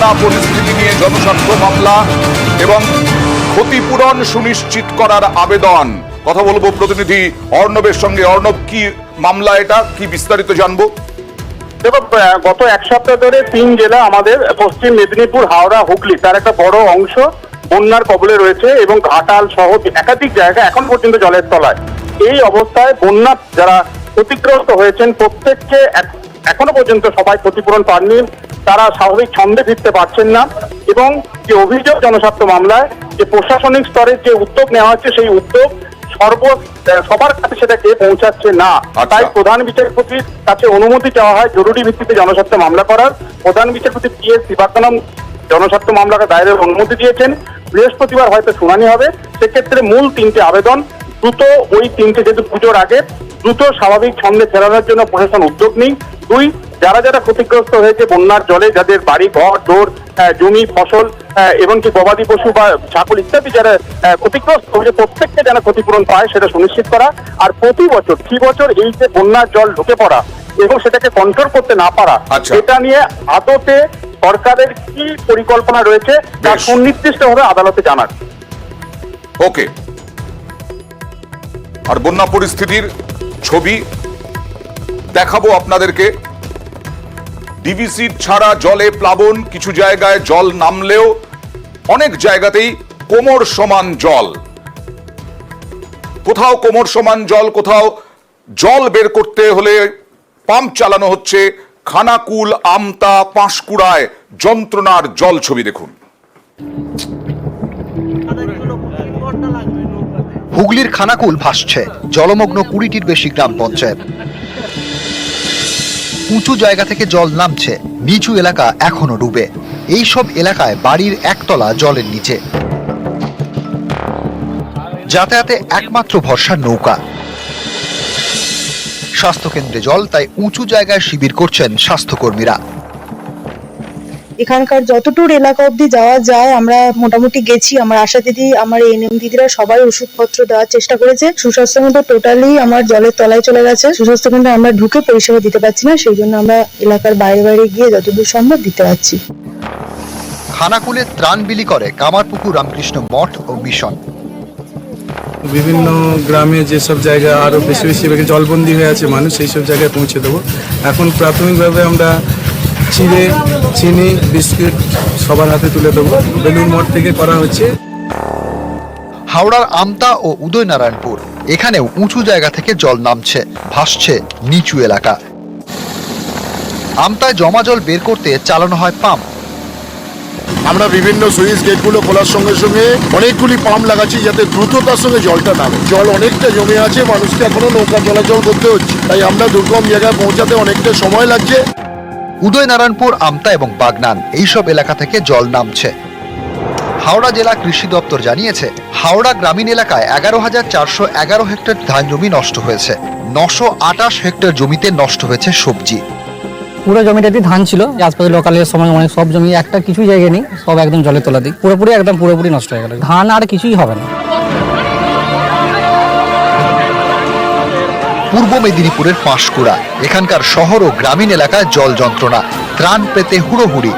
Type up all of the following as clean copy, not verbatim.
বন্যা পরিস্থিতি নিয়ে জনস্বার্থ মামলা এবং ক্ষতিপূরণ সুনিশ্চিত করার আবেদন। কথা বলবো প্রতিনিধি অর্ণবের সঙ্গে। অর্ণব, কি মামলা এটা, কি বিস্তারিত জানবো? দেখো, গত এক সপ্তাহ ধরে 3 জেলা আমাদের পশ্চিম মেদিনীপুর, হাওড়া, হুগলি তার একটা বড় অংশ বন্যার কবলে রয়েছে এবং ঘাটাল সহ একাধিক জায়গা এখন পর্যন্ত জলের তলায়। এই অবস্থায় বন্যা যারা ক্ষতিগ্রস্ত হয়েছেন প্রত্যেককে এখনো পর্যন্ত সবাই ক্ষতিপূরণ পাননি, তারা স্বাভাবিক ছন্দে ফিরতে পারছেন না এবং যে অভিযোগ জনস্বার্থ মামলায় যে প্রশাসনিক স্তরে যে উদ্যোগ নেওয়া হচ্ছে সেই উদ্যোগ সবার কাছে সেটাকে পৌঁছাচ্ছে না। তাই প্রধান বিচারপতির কাছে অনুমতি চাওয়া হয় জরুরি ভিত্তিতে জনস্বার্থ মামলা করার। প্রধান বিচারপতি PS শিবাত্তনম জনস্বার্থ মামলা দায়েরের অনুমতি দিয়েছেন। বৃহস্পতিবার হয়তো শুনানি হবে। সেক্ষেত্রে মূল 3টে আবেদন দ্রুত, ওই 3টে যেহেতু পুজোর আগে দ্রুত স্বাভাবিক ছন্দে ফেরানোর জন্য প্রশাসন উদ্যোগ নেই। 2, যারা যারা ক্ষতিগ্রস্ত হয়েছে বন্যার জলে, যাদের বাড়ি ঘর দোর, জমি ফসল এমনকি গবাদি পশু বা ছাগল ইত্যাদি যারা ক্ষতিগ্রস্ত হয়েছে প্রত্যেককে যেন ক্ষতিপূরণ পায় সেটা সুনিশ্চিত করা। আর প্রতি বছর এই যে বন্যার জল ঢুকে পড়া এবং সেটাকে কন্ট্রোল করতে না পারা, এটা নিয়ে আদতে সরকারের কি পরিকল্পনা রয়েছে তা সুনির্দিষ্টভাবে আদালতে জানার। ওকে, আর বন্যা পরিস্থিতির ছবি দেখাবো আপনাদেরকে। ডিভিসি ছাড়া জলে প্লাবন, কিছু জায়গায় জল নামলেও অনেক জায়গাতেই কোমর সমান জল। কোথাও কোমর সমান জল, কোথাও জল বের করতে হলে পাম্প চালানো হচ্ছে। খানাকুল, আমতা, পাঁশকুড়ায় যন্ত্রণার জল ছবি দেখুন। হুগলির খানাকুল ভাসছে, জলমগ্ন 20টির বেশি গ্রাম পঞ্চায়েত। উঁচু জায়গা থেকে জল নামছে, নিচু এলাকা এখনো ডুবে। এই সব এলাকায় বাড়ির একতলা জলের নিচে, যাতায়াতে একমাত্র ভরসা নৌকা। স্বাস্থ্যকেন্দ্রে জল, তাই উঁচু জায়গায় শিবির করছেন স্বাস্থ্যকর্মীরা। এখানকার যতটুকু এলাকা অব্দি যাওয়া যায় আমরা মোটামুটি গেছি। আমার আশা দিদি, আমার এনএম দিদিরা সবাই ওষুধপত্র দেওয়ার চেষ্টা করেছে। সুস্বাস্থ্য কেন্দ্র টোটালি আমার জলের তলায় চলে গেছে। সুস্বাস্থ্য কেন্দ্রে আমরা ঢুকে পরিষেবা দিতে পারছি না, সেই জন্য আমরা এলাকার বাইরে বাইরে গিয়ে যতদূর সম্ভব দিতে পারছি। খানাকুলে ত্রাণ বিলি করে কামারপুকুর রামকৃষ্ণ মঠ ও মিশন। বিভিন্ন গ্রামে যেসব জায়গা আরো বেশি বেশি জলবন্দী হয়ে আছে মানুষ, সেই সব জায়গায় পৌঁছে দেবো। এখন প্রাথমিকভাবে আমরা চিড়ে, চিনি, বিস্কিট সবার হাতে তুলে দেবো। বেলুন মঠ থেকে করা হচ্ছে। হাওড়ার আমতা ও উদয়নারায়ণপুর, এখানেও উঁচু জায়গা থেকে জল নামছে, ভাসছে নিচু এলাকা। আমতায় জমা জল বের করতে চালানো হয় পাম্প। আমরা বিভিন্ন সুইচ গেটগুলো খোলার সঙ্গে সঙ্গে অনেকগুলি পাম্প লাগাচ্ছি যাতে দ্রুততার সঙ্গে জলটা নামে। জল অনেকটা জমে আছে, মানুষকে এখনো নৌকা চলাচল করতে হচ্ছে, তাই আমরা দুর্গম জায়গায় পৌঁছাতে অনেকটা সময় লাগছে। উদয়নারায়ণপুর, আমতা এবং বাগনান এইসব এলাকা থেকে জল নামছে। হাওড়া জেলা কৃষি দপ্তর জানিয়েছে, হাওড়া গ্রামীণ এলাকায় 11,411 হেক্টর ধান জমি নষ্ট হয়েছে। 928 হেক্টর জমিতে নষ্ট হয়েছে সবজি। পুরো জমিটাতে ধান ছিল, আজপাশে লোকালের সময় অনেক সব জমি একটা কিছু জায়গা নেই, সব একদম জলে তোলা দিই, পুরোপুরি নষ্ট হয়ে গেল। ধান আর কিছুই হবে না। পূর্ব মেদিনীপুরের পাঁশকুড়া, এখানকার শহর ও গ্রামীণ এলাকায় জল যন্ত্রণা, ত্রাণ পেতে হুড়োহুড়ি।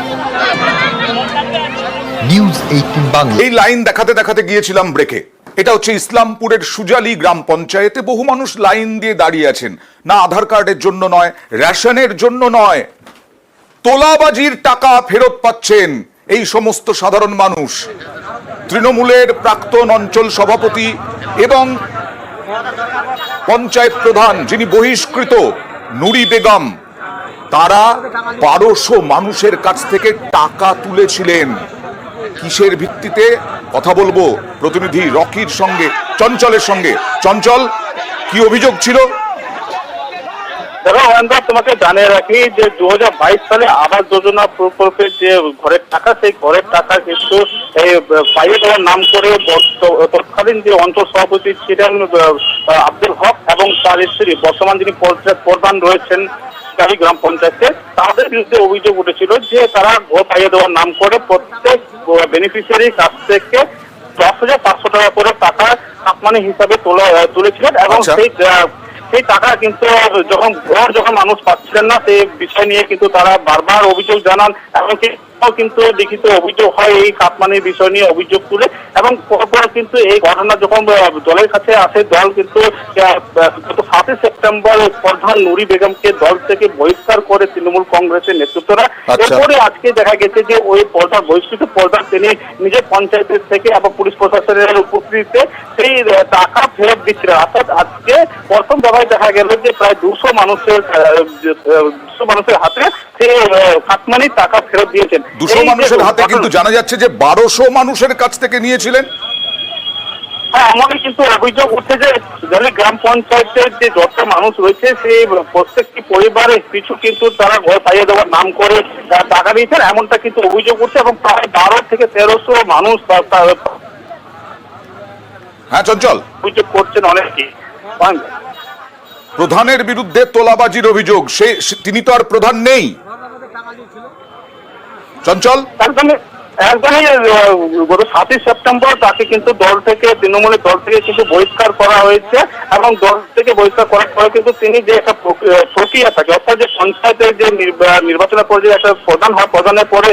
নিউজ 18 বাংলা। এই লাইন দেখাতে দেখাতে গিয়েছিলাম ব্রেকে। এটা হচ্ছে ইসলামপুরের সুজালি গ্রাম পঞ্চায়েতে। বহু মানুষ লাইন দিয়ে দাঁড়িয়ে আছেন, না আধার কার্ডের জন্য নয়, রেশনের জন্য নয়, তোলাবাজির টাকা ফেরত পাচ্ছেন এই সমস্ত সাধারণ মানুষ। তৃণমূলের প্রাক্তন অঞ্চল সভাপতি এবং পঞ্চায়েত প্রধান যিনি বহিষ্কৃত, নুরি বেগম, তারা 1200 মানুষের কাছ থেকে টাকা তুলেছিলেন। কিসের ভিত্তিতে? কথা বলবো প্রতিনিধি রকির সঙ্গে, চঞ্চলের সঙ্গে। চঞ্চল, কি অভিযোগ ছিল? তোমাকে জানিয়ে রাখি যে 2022 সালে আবাস যোজনা প্রকল্পের যে ঘরের টাকা, সেই ঘরের টাকা কিন্তু এই পাইয়ে দেওয়ার নাম করে তৎকালীন যে অঞ্চল সভাপতি ছিলেন আব্দুল হক এবং তার স্ত্রী, বর্তমান যিনি প্রধান রয়েছেন গ্রাম পঞ্চায়েতে, তাদের বিরুদ্ধে অভিযোগ উঠেছিল যে তারা ঘর পাইয়ে দেওয়ার নাম করে প্রত্যেক বেনিফিশিয়ারির কাছ থেকে 10,500 টাকা করে টাকা কাটমানি হিসাবে তুলেছিলেন এবং সেই টাকা কিন্তু যখন মানুষ পাচ্ছিলেন না, সেই বিষয় নিয়ে কিন্তু তারা বারবার অভিযোগ জানান। এমনকি কিন্তু লিখিত অভিযোগ হয় এই কাটমানির বিষয় নিয়ে অভিযোগ তুলে, এবং পরপর কিন্তু এই ঘটনা যখন দলের কাছে আসে, দল কিন্তু গত 7 সেপ্টেম্বর প্রধান নুরি বেগমকে দল থেকে বহিষ্কার করে তৃণমূল কংগ্রেসের নেতৃত্বরা। এরপরে আজকে দেখা গেছে যে ওই প্রধান বহিষ্কৃত প্রধান তিনি নিজের পঞ্চায়েতের থেকে আবার পুলিশ প্রশাসনের উপস্থিতিতে সেই টাকা ফেরত দিচ্ছিলেন। অর্থাৎ আজকে প্রথম দফায় দেখা গেল যে প্রায় 200 মানুষের হাতে সেই কাটমানির টাকা ফেরত দিয়েছেন। 200 মানুষের হাতে, কিন্তু জানা যাচ্ছে যে 1200 মানুষের কাছ থেকে নিয়েছিলেন। হ্যাঁ, এমনই কিন্তু অভিযোগ উঠছে যে জলে গ্রাম পঞ্চায়েতের যে যত মানুষ রয়েছে সেই প্রত্যেকটি পরিবারের পিছু কিন্তু তারা ঘর পাইয়ে দেওয়ার নাম করে টাকা দিয়েছেন, এমনটা কিন্তু অভিযোগ উঠছে, এবং প্রায় 12 থেকে 1300 মানুষ হ্যাঁ চঞ্চল, অভিযোগ করছেন অনেকেই। প্রধানের বিরুদ্ধে তোলাবাজির অভিযোগ, তিনি তো আর প্রধান নেই। চঞ্চল, একদমই গত 7 সেপ্টেম্বর তাকে কিন্তু দল থেকে, তৃণমূলের দল থেকে কিন্তু বহিষ্কার করা হয়েছে, এবং দল থেকে বহিষ্কার করার পরে কিন্তু তিনি যে একটা প্রক্রিয়া থাকে, অর্থাৎ যে পঞ্চায়েতের যে নির্বাচনের পরে যে একটা প্রধান হয়, প্রধানের পরে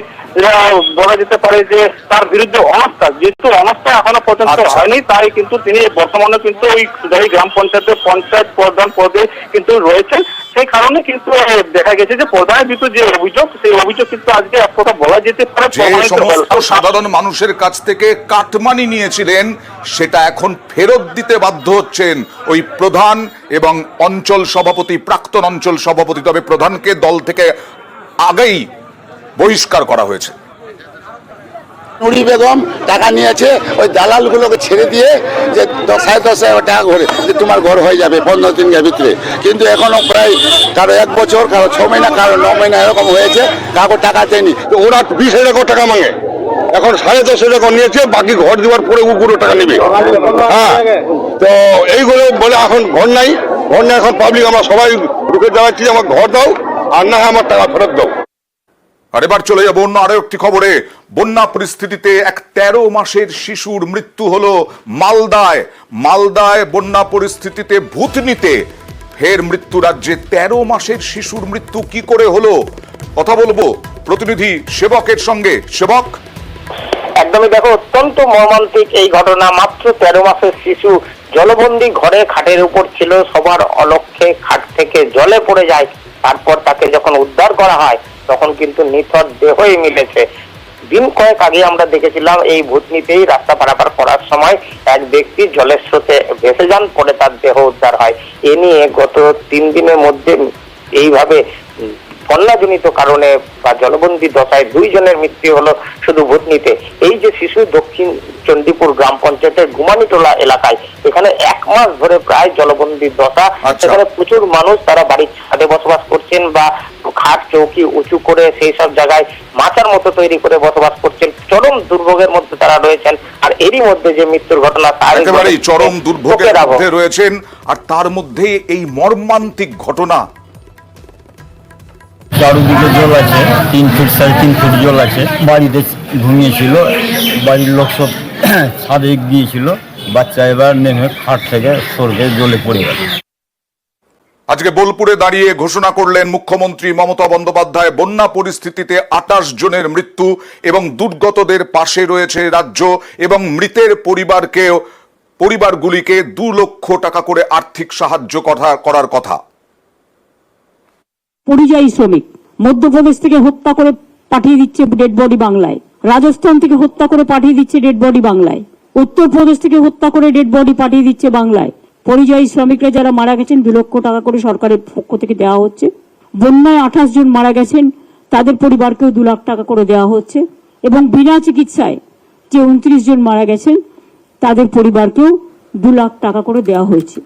বলা যেতে পারে যে তার বিরুদ্ধে অনাস্থা, যেহেতু অনাস্থা এখনো পর্যন্ত হয়নি, তাই কিন্তু তিনি বর্তমানে কিন্তু ওই গ্রাম পঞ্চায়েতের পঞ্চায়েত প্রধান পদে কিন্তু রয়েছেন। সেই কারণে কিন্তু দেখা গেছে যে প্রধানের বিরুদ্ধে যে অভিযোগ, সেই অভিযোগ কিন্তু আজকে এক কথা বলা যেতে পারে সাধারণ মানুষের কাছ থেকে কাটমানি নিয়েছিলেন, সেটা এখন ফেরত দিতে বাধ্য হচ্ছেন ওই প্রধান এবং অঞ্চল সভাপতি, প্রাক্তন অঞ্চল সভাপতি। তবে প্রধানকে দল থেকে আগেই বহিষ্কার করা হয়েছে। নুরি বেগম টাকা নিয়েছে ওই দালালগুলোকে ছেড়ে দিয়ে, যে 10,000 টাকা করে যে তোমার ঘর হয়ে যাবে 15 দিনের ভিতরে, কিন্তু এখনো প্রায় কারো 1 বছর, কারো 6 মাস, কারো 9 মাস এরকম হয়েছে, কাউকে টাকা দেয়নি। তো ওরা 20,000 টাকা মাঙে, এখন 10,500 নিয়েছে, বাকি ঘর দেওয়ার পরে উপরে টাকা নেবে। হ্যাঁ, তো এইগুলো বলে এখন ঘর নাই, এখন পাবলিক আমরা সবাই ঢুকে যাচ্ছি, আমার ঘর দাও, আর না আমার টাকা ফেরত দাও। আর এবার চলে যাবো অন্য আরো একটি খবরে। বন্যা পরিস্থিতিতে এক 13 মাসের শিশুর মৃত্যু হলো মালদায় বন্যা পরিস্থিতিতে ভূতনিতে ফের মৃত্যু রাজ্যে। 13 মাসের শিশুর মৃত্যু কি করে হলো, কথা বলবো প্রতিনিধি সেবকের সঙ্গে। সেবক, একদমই, দেখো অত্যন্ত মর্মান্তিক এই ঘটনা। মাত্র 13 মাসের শিশু জলবন্দী ঘরে খাটের উপর ছিল, সবার অলক্ষ্যে খাট থেকে জলে পড়ে যায়। তারপর তাকে যখন উদ্ধার করা হয় তখন কিন্তু নিথর দেহই মিলেছে। দিন কয়েক আগে আমরা দেখেছিলাম এই ভূতনিতেই রাস্তা পারাপার করার সময় এক ব্যক্তি জলের স্রোতে ভেসে যান, পরে তার দেহ উদ্ধার হয়। এ নিয়ে গত 3 দিনের মধ্যে এইভাবে বন্যাজনিত কারণে বা জলবন্দী দশায় 2 জনের মৃত্যু হলো শুধু ভূতনিতে। এই যে শিশু দক্ষিণ চণ্ডীপুর গ্রাম পঞ্চায়েতের গুমানিটোলা এলাকায়, এখানে 1 মাস ধরে প্রায় জলবন্দী দশা। সেখানে প্রচুর মানুষ তারা বাড়ির ছাদে বসবাস করছেন বা খাট চৌকি উঁচু করে সেই সব জায়গায় মাচার মতো তৈরি করে বসবাস করছেন। চরম দুর্ভোগের মধ্যে তারা রয়েছেন, আর এরই মধ্যে যে মৃত্যুর ঘটনা, তার একেবারেই চরম দুর্ভোগের মধ্যে রয়েছেন, আর তার মধ্যে এই মর্মান্তিক ঘটনা। চারদিকে জল আছে, 3 ফিট 3.5 ফিট জল আছে। বাড়িতে ঘুমিয়েছিল, বাড়ির লোক সব ছাদে গিয়েছিল, বাচ্চা এবার নেমে খাট থেকে সরকে জলে পড়ে গেল। আজকে বোলপুরে দাঁড়িয়ে ঘোষণা করলেন মুখ্যমন্ত্রী মমতা বন্দ্যোপাধ্যায়, বন্যা পরিস্থিতিতে 28 জনের মৃত্যু, এবং দুর্গতদের পাশে রয়েছে রাজ্য, এবং মৃতের পরিবারগুলিকে 2 লক্ষ টাকা করে আর্থিক সাহায্য করার কথা। পরিযায়ী শ্রমিক মধ্যপ্রদেশ থেকে হত্যা করে পাঠিয়ে দিচ্ছে ডেড বডি বাংলায়, রাজস্থান থেকে হত্যা করে পাঠিয়ে দিচ্ছে ডেড বডি বাংলায়, উত্তরপ্রদেশ থেকে হত্যা করে ডেড বডি পাঠিয়ে দিচ্ছে বাংলায়। পরিযায়ী শ্রমিকরা যারা মারা গেছেন 2 লক্ষ টাকা করে সরকারের পক্ষ থেকে দেওয়া হচ্ছে। বন্যায় 28 জন মারা গেছেন, তাদের পরিবারকেও 2 লাখ টাকা করে দেওয়া হচ্ছে, এবং বিনা চিকিৎসায় যে 29 জন মারা গেছেন তাদের পরিবারকেও 2 লাখ টাকা করে দেওয়া হয়েছে।